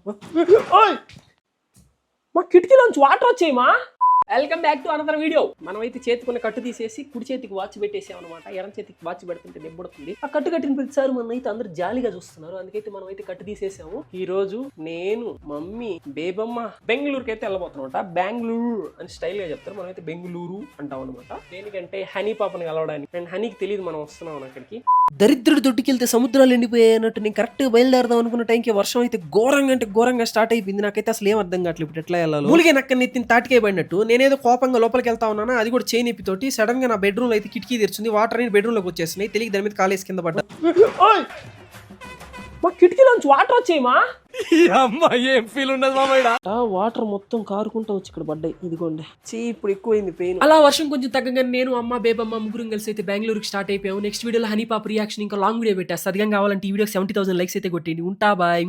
ఓయ్! మా కిటికీలోంచి వాటర్ వచ్చాయి మా. Welcome back to another video. మనమైతే చేతికున్న కట్టు తీసేసి కుడి చేతికి వాచ్ పెట్టేసాం అనమాట. ఎడం చేతికి వాచ్ పెడుతుంటే దెబ్బడుతుంది. ఆ కట్టు కట్టిన ప్రతిసారి మన అయితే అందరు జాలీగా చూస్తున్నారు. అందుకైతే మనం అయితే కట్టు తీసేసాము. ఈ రోజు నేను, మమ్మీ, బేబమ్మ బెంగళూరుకి అయితే వెళ్ళబోతున్నమాట. బెంగళూరు అని స్టైల్ గా చెప్తారు, మనం అయితే బెంగళూరు అంటాం అనమాట. దేనికంటే హనీ పాపని కలవడానికి. అండ్ హనీకి తెలియదు మనం వస్తున్నాం అక్కడికి. దరిద్రుడు దొడ్డుకెళ్తే సముద్రాలు ఎండిపోయాయి అన్నట్టు నేను కరెక్ట్ గా బయలుదేరదాం అనుకున్న టైంకి వర్షం అయితే ఘోరంగా అంటే ఘోరంగా స్టార్ట్ అయిపోయింది. నాకైతే అసలు ఏం అర్థం కావట్లేదు ఇప్పుడు ఎట్లా వెళ్ళాలి. మూలిగే నక్కని ఎత్తిన తాటికే పడినట్టు నేనేదో కోపంగా లోపలికి వెళ్తా ఉన్నాను. అది కూడా చైన్ తోటి సడన్ గా నా బెడ్రూమ్ లో అయితే కిటికీ తెరిచింది. వాటర్ అనేది బెడ్రూమ్ లోకి వచ్చేస్తున్నాయి. తెలియక దాని మీద కాలేసి కింద పడ్డా. మా కిటికీలోంచి వాటర్ వచ్చాయి మా. ఏం ఫీల్ ఉండదు మామయ్య. వాటర్ మొత్తం కారుకుంటా వచ్చి ఇక్కడ పడ్డాయి. ఇదిగోండి ఇప్పుడు ఎక్కువైంది పెయిన్. అలా వర్షం కొంచెం తగ్గగా నేను, అమ్మ, బేబమ్మ ముగ్గురు కలిసి అయితే బెంగళూరుకి స్టార్ట్ అయిపోయాము. నెక్స్ట్ వీడియోలో హనీ పాప రియాక్షన్ ఇంకా లాంగ్ వీడియో పెట్టేస్తా. అది కావాలంటే ఈ వీడియోకి 70,000 లైక్స్ అయితే కొట్టండి. ఉంటా బాయ్.